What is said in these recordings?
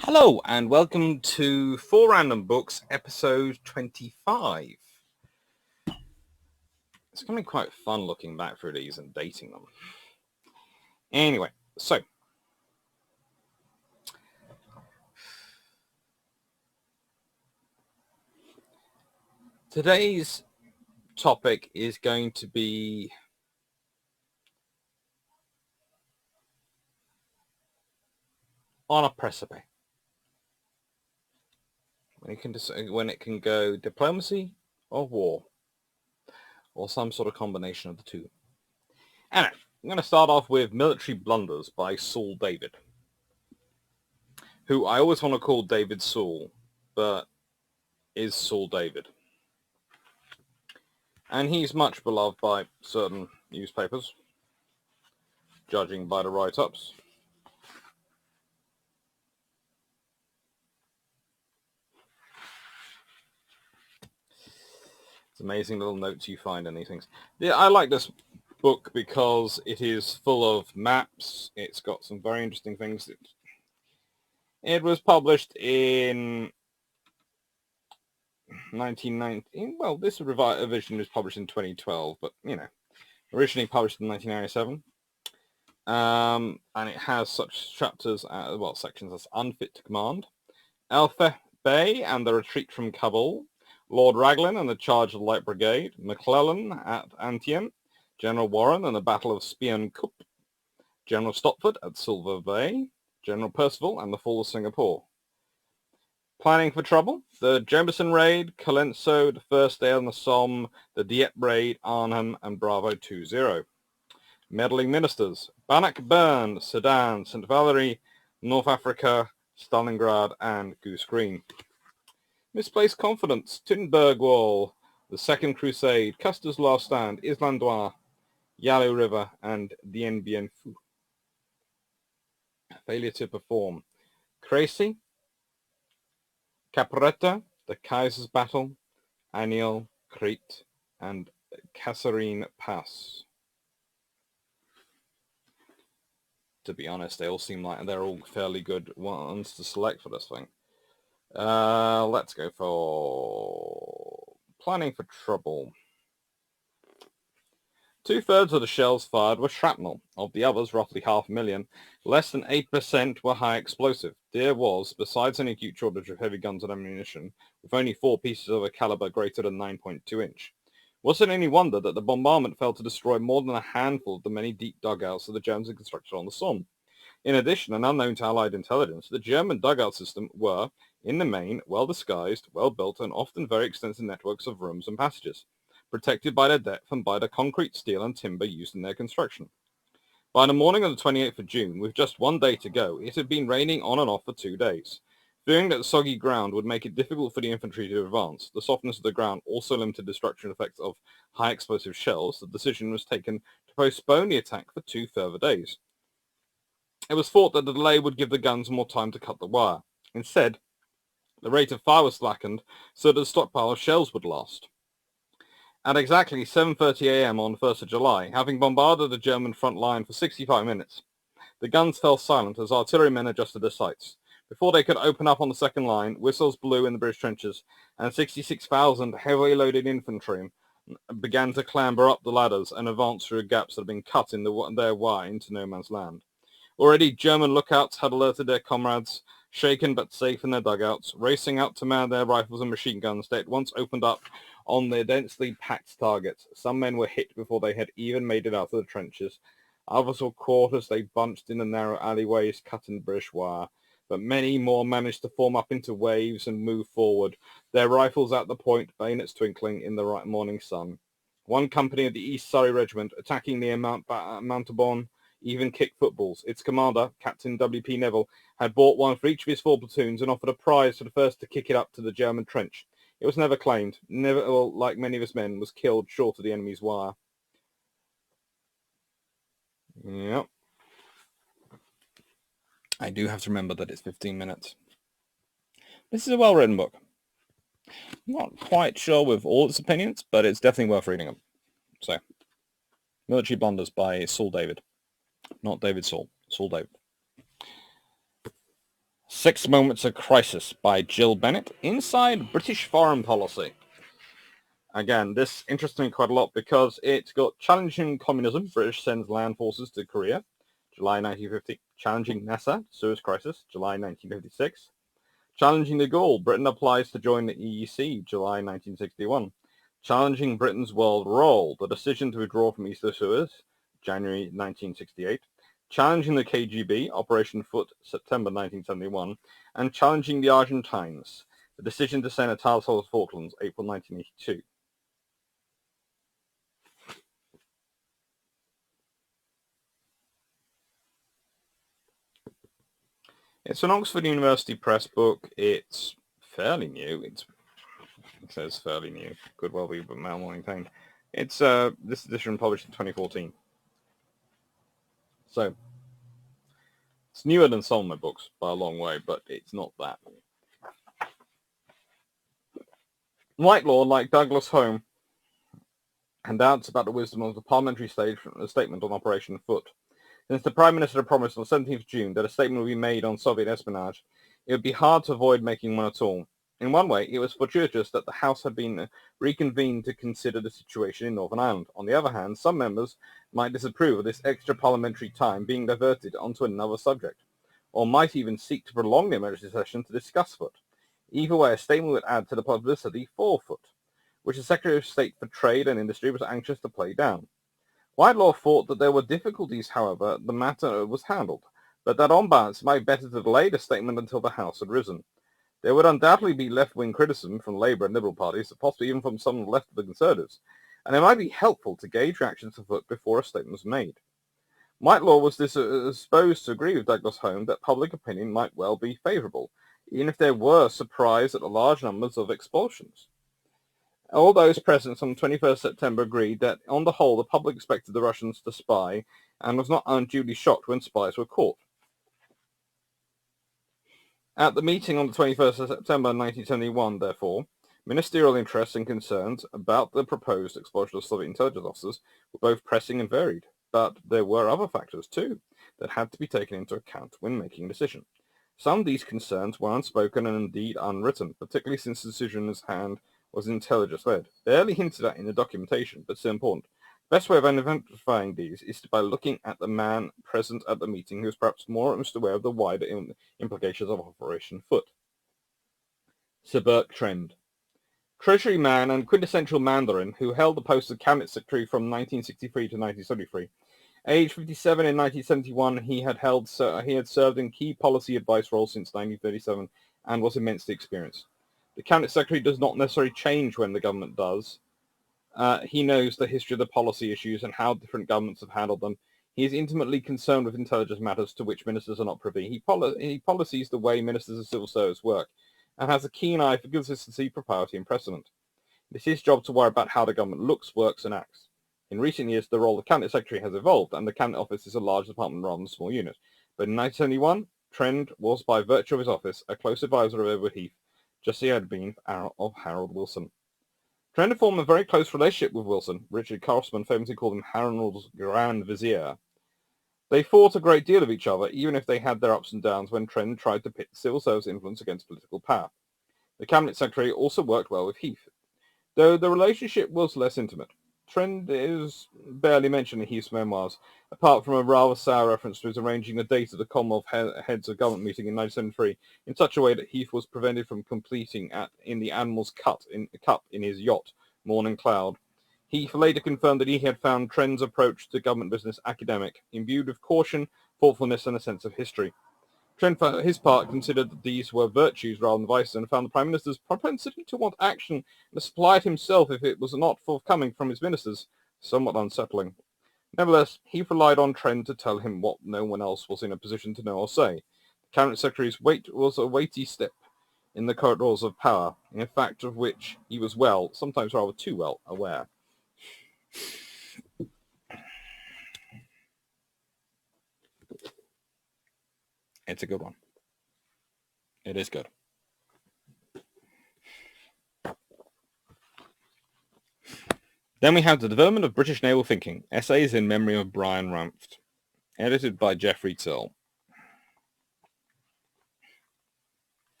Hello and welcome to 4 Random Books, episode 25. It's going to be quite fun looking back through these and dating them. Anyway, so today's topic is going to be on a precipice. When it can go diplomacy or war, or some sort of combination of the two. Anyway, I'm going to start off with Military Blunders by Saul David, who I always want to call David Saul, but is Saul David. And he's much beloved by certain newspapers, judging by the write-ups. It's amazing little notes you find in these things. Yeah, I like this book because it is full of maps. It's got some very interesting things. It was published in 1990. Well, this revision was published in 2012, but, originally published in 1997. And it has such chapters, sections as Unfit to Command, Alpha Bay and the Retreat from Kabul, Lord Raglan and the Charge of the Light Brigade, McClellan at Antietam, General Warren and the Battle of Spion Kop, General Stopford at Silver Bay, General Percival and the Fall of Singapore. Planning for trouble, the Jemison Raid, Colenso, the First Day on the Somme, the Dieppe Raid, Arnhem and Bravo 20. Meddling Ministers, Bannockburn, Sedan, St. Valery, North Africa, Stalingrad and Goose Green. Misplaced Confidence, Tinberg Wall, The Second Crusade, Custer's Last Stand, Islandois, Yalu River, and Dien Bien Phu. Failure to Perform, Crécy, Capretta, The Kaiser's Battle, Aniel, Crete, and Kasserine Pass. To be honest, they all seem like they're all fairly good ones to select for this thing. Let's go for Planning for Trouble. 2/3 of the shells fired were shrapnel. Of the others, roughly 500,000, less than 8% were high explosive. There was, besides an acute shortage of heavy guns and ammunition, with only 4 pieces of a caliber greater than 9.2 inch. Was it any wonder that the bombardment failed to destroy more than a handful of the many deep dugouts that the Germans had constructed on the Somme? In addition, and unknown to Allied intelligence, the German dugout system were, in the main, well-disguised, well-built, and often very extensive networks of rooms and passages, protected by their depth and by the concrete, steel, and timber used in their construction. By the morning of the 28th of June, with just 1 day to go, it had been raining on and off for 2 days. Fearing that the soggy ground would make it difficult for the infantry to advance, the softness of the ground also limited the destruction effects of high explosive shells, the decision was taken to postpone the attack for 2 further days. It was thought that the delay would give the guns more time to cut the wire. Instead, the rate of fire was slackened so that the stockpile of shells would last. At exactly 7:30 a.m. on the 1st of July, having bombarded the German front line for 65 minutes, the guns fell silent as artillerymen adjusted their sights. Before they could open up on the second line, whistles blew in the British trenches, and 66,000 heavily loaded infantry began to clamber up the ladders and advance through gaps that had been cut in their wire into no man's land. Already, German lookouts had alerted their comrades, shaken but safe in their dugouts, racing out to man their rifles and machine guns. They at once opened up on their densely packed targets. Some men were hit before they had even made it out of the trenches. Others were caught as they bunched in the narrow alleyways cut in British wire. But many more managed to form up into waves and move forward, their rifles at the point, bayonets twinkling in the morning sun. One company of the East Surrey Regiment, attacking near Montauban, even kicked footballs. Its commander, Captain W.P. Naval, had bought one for each of his 4 platoons and offered a prize for the first to kick it up to the German trench. It was never claimed. Naval, like many of his men, was killed short of the enemy's wire. Yep. I do have to remember that it's 15 minutes. This is a well-written book. I'm not quite sure with all its opinions, but it's definitely worth reading them. So, Military Blunders by Saul David. Not David Saul. Saul David. 6 Moments of Crisis by Gill Bennett, Inside British Foreign Policy. Again, this interests me quite a lot because it's got challenging communism, British sends land forces to Korea, July 1950. Challenging NASA, Suez Crisis, July 1956. Challenging de Gaulle, Britain applies to join the EEC, July 1961. Challenging Britain's world role, the decision to withdraw from East of Suez, January 1968. Challenging the KGB, Operation Foot, September 1971, and challenging the Argentines, the decision to send a task force to Falklands, April 1982. It's an Oxford University Press book. It's fairly new. It says fairly new. Could well be, but mal-maintained. It's this edition published in 2014. So it's newer than some of my books by a long way, but it's not that. Whitelaw, like Douglas Home, had doubts about the wisdom of the parliamentary statement on Operation Foot. Since the Prime Minister had promised on the 17th of June that a statement would be made on Soviet espionage, it would be hard to avoid making one at all. In one way, it was fortuitous that the House had been reconvened to consider the situation in Northern Ireland. On the other hand, some members might disapprove of this extra parliamentary time being diverted onto another subject, or might even seek to prolong the emergency session to discuss Foot. Either way, a statement would add to the publicity for Foot, which the Secretary of State for Trade and Industry was anxious to play down. Whitelaw thought that there were difficulties, however, the matter was handled, but that on balance it might be better to delay the statement until the House had risen. There would undoubtedly be left-wing criticism from Labour and Liberal parties, possibly even from some left of the Conservatives, and it might be helpful to gauge reactions to Foot before a statement was made. Whitelaw was disposed to agree with Douglas Home that public opinion might well be favourable, even if there were surprise at the large numbers of expulsions. All those present on 21st September agreed that, on the whole, the public expected the Russians to spy and was not unduly shocked when spies were caught. At the meeting on the 21st of September 1971, therefore, ministerial interests and concerns about the proposed expulsion of Soviet intelligence officers were both pressing and varied, but there were other factors, too, that had to be taken into account when making a decision. Some of these concerns were unspoken and indeed unwritten, particularly since the decision at hand was intelligence-led, barely hinted at in the documentation, but still important. The best way of identifying these is by looking at the man present at the meeting who was perhaps more aware of the wider implications of Operation Foot. Sir Burke Trend, Treasury man and quintessential Mandarin who held the post of Cabinet Secretary from 1963 to 1973. Aged 57 in 1971, he had served in key policy advice roles since 1937 and was immensely experienced. The Cabinet Secretary does not necessarily change when the government does. He knows the history of the policy issues and how different governments have handled them. He is intimately concerned with intelligence matters to which ministers are not privy. He policies the way ministers of civil service work and has a keen eye for consistency, propriety, and precedent. It is his job to worry about how the government looks, works, and acts. In recent years, the role of Cabinet Secretary has evolved, and the Cabinet Office is a large department rather than a small unit. But in 1971, Trend was, by virtue of his office, a close advisor of Edward Heath, just as he had been of Harold Wilson. Trend formed a very close relationship with Wilson. Richard Carlsman famously called him Harold's Grand Vizier. They fought a great deal of each other, even if they had their ups and downs when Trend tried to pit civil service influence against political power. The Cabinet Secretary also worked well with Heath, though the relationship was less intimate. Trend is barely mentioned in Heath's memoirs, apart from a rather sour reference to his arranging the date of the Commonwealth Heads of Government meeting in 1973 in such a way that Heath was prevented from completing in the Admiral's cup in his yacht, Morning Cloud. Heath later confirmed that he had found Trend's approach to government business academic, imbued with caution, thoughtfulness, and a sense of history. Trent, for his part, considered that these were virtues rather than vices, and found the Prime Minister's propensity to want action and to supply it himself if it was not forthcoming from his ministers somewhat unsettling. Nevertheless, he relied on Trent to tell him what no one else was in a position to know or say. The Cabinet Secretary's weight was a weighty step in the corridors of power, in a fact of which he was well, sometimes rather too well, aware. It's a good one. It is good. Then we have The Development of British Naval Thinking, Essays in Memory of Bryan Ranft, edited by Geoffrey.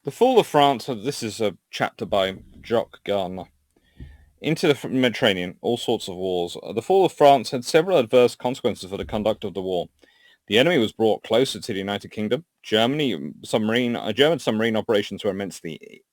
The fall of France, this is a chapter by Jock Gardner. Into the Mediterranean, all sorts of wars. The fall of France had several adverse consequences for the conduct of the war. The enemy was brought closer to the United Kingdom. German submarine operations were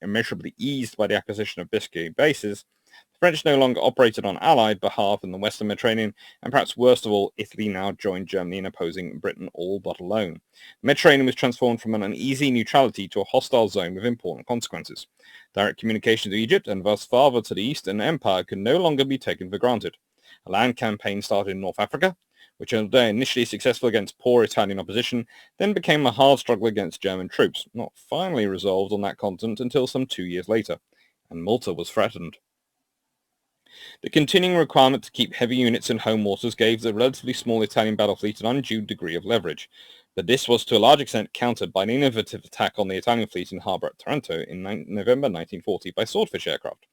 immeasurably eased by the acquisition of Biscay bases. The French no longer operated on Allied behalf in the Western Mediterranean, and perhaps worst of all, Italy now joined Germany in opposing Britain all but alone. The Mediterranean was transformed from an uneasy neutrality to a hostile zone with important consequences. Direct communication to Egypt and thus farther to the Eastern Empire could no longer be taken for granted. A land campaign started in North Africa, which although initially successful against poor Italian opposition, then became a hard struggle against German troops, not finally resolved on that continent until some 2 years later, and Malta was threatened. The continuing requirement to keep heavy units in home waters gave the relatively small Italian battle fleet an undue degree of leverage, but this was to a large extent countered by an innovative attack on the Italian fleet in harbour at Taranto in November 1940 by Swordfish aircraft.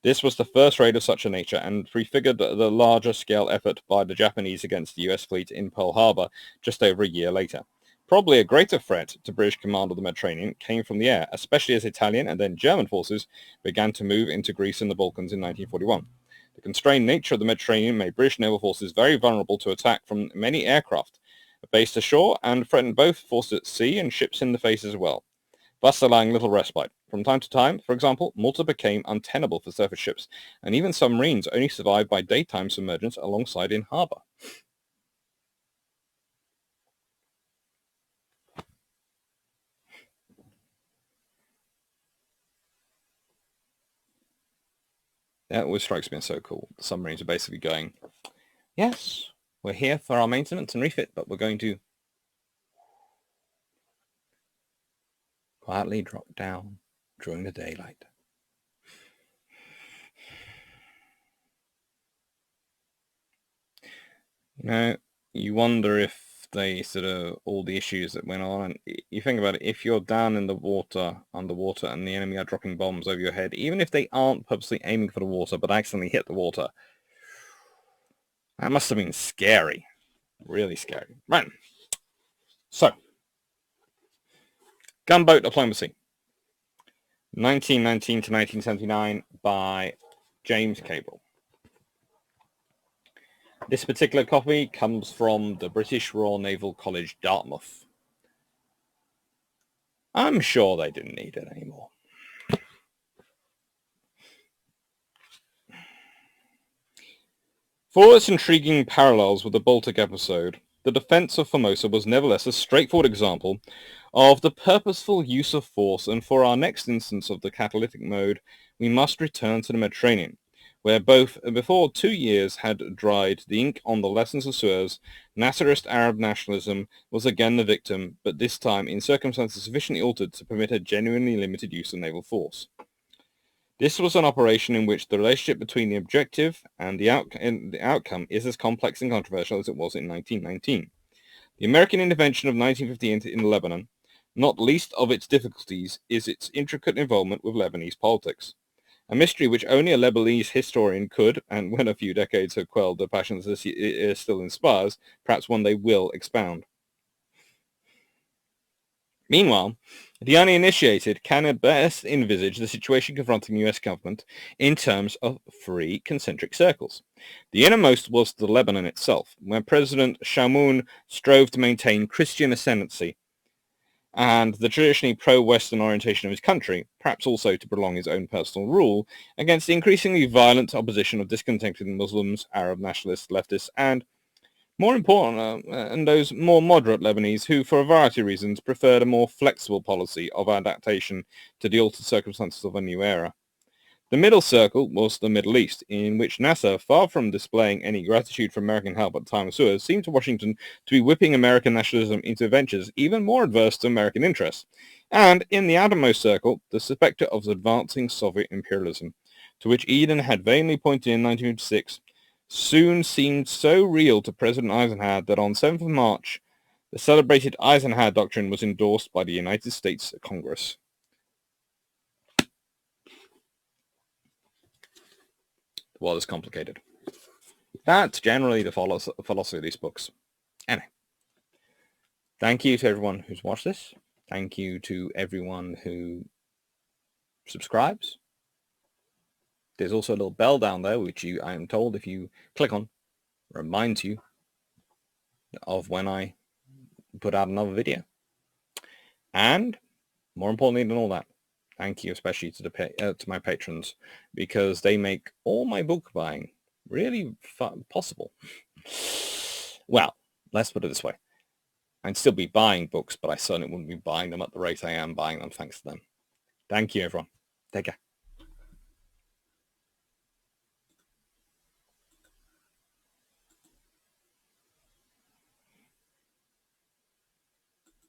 This was the first raid of such a nature and prefigured the larger-scale effort by the Japanese against the US fleet in Pearl Harbor just over a year later. Probably a greater threat to British command of the Mediterranean came from the air, especially as Italian and then German forces began to move into Greece and the Balkans in 1941. The constrained nature of the Mediterranean made British naval forces very vulnerable to attack from many aircraft based ashore and threatened both forces at sea and ships in the face as well, thus allowing little respite. From time to time, for example, Malta became untenable for surface ships, and even submarines only survived by daytime submergence alongside in harbour. That always strikes me as so cool. The submarines are basically going, yes, we're here for our maintenance and refit, but we're going to quietly drop down during the daylight. You know, you wonder if they sort of, all the issues that went on, and you think about it, if you're down in the water, underwater, and the enemy are dropping bombs over your head, even if they aren't purposely aiming for the water, but accidentally hit the water, that must have been scary. Really scary. Right. So, Gunboat Diplomacy, 1919 to 1979 by James Cable. This particular copy comes from the British Royal Naval College, Dartmouth. I'm sure they didn't need it anymore. For all its intriguing parallels with the Baltic episode, the defence of Formosa was nevertheless a straightforward example of the purposeful use of force, and for our next instance of the catalytic mode, we must return to the Mediterranean, where before 2 years had dried the ink on the lessons of Suez, Nasserist Arab nationalism was again the victim, but this time in circumstances sufficiently altered to permit a genuinely limited use of naval force. This was an operation in which the relationship between the objective and the outcome is as complex and controversial as it was in 1919. The American intervention of 1950 in Lebanon, not least of its difficulties, is its intricate involvement with Lebanese politics. A mystery which only a Lebanese historian could, and when a few decades have quelled the passions it still inspires, perhaps one day will expound. Meanwhile, the uninitiated can at best envisage the situation confronting the US government in terms of 3 concentric circles. The innermost was the Lebanon itself, where President Chamoun strove to maintain Christian ascendancy and the traditionally pro-Western orientation of his country, perhaps also to prolong his own personal rule, against the increasingly violent opposition of discontented Muslims, Arab nationalists, leftists, and more important, and those more moderate Lebanese who, for a variety of reasons, preferred a more flexible policy of adaptation to the altered circumstances of a new era. The middle circle was the Middle East, in which Nasser, far from displaying any gratitude for American help at the time of Suez, seemed to Washington to be whipping American nationalism into ventures even more adverse to American interests. And in the outermost circle, the spectre of advancing Soviet imperialism, to which Eden had vainly pointed in 1956, soon seemed so real to President Eisenhower that on 7th of March, the celebrated Eisenhower Doctrine was endorsed by the United States Congress. The world is complicated. That's generally the philosophy of these books. Anyway, thank you to everyone who's watched this. Thank you to everyone who subscribes. There's also a little bell down there, which I am told if you click on, reminds you of when I put out another video. And more importantly than all that, thank you especially to my patrons, because they make all my book buying really possible. Well, let's put it this way. I'd still be buying books, but I certainly wouldn't be buying them at the rate I am buying them thanks to them. Thank you, everyone. Take care.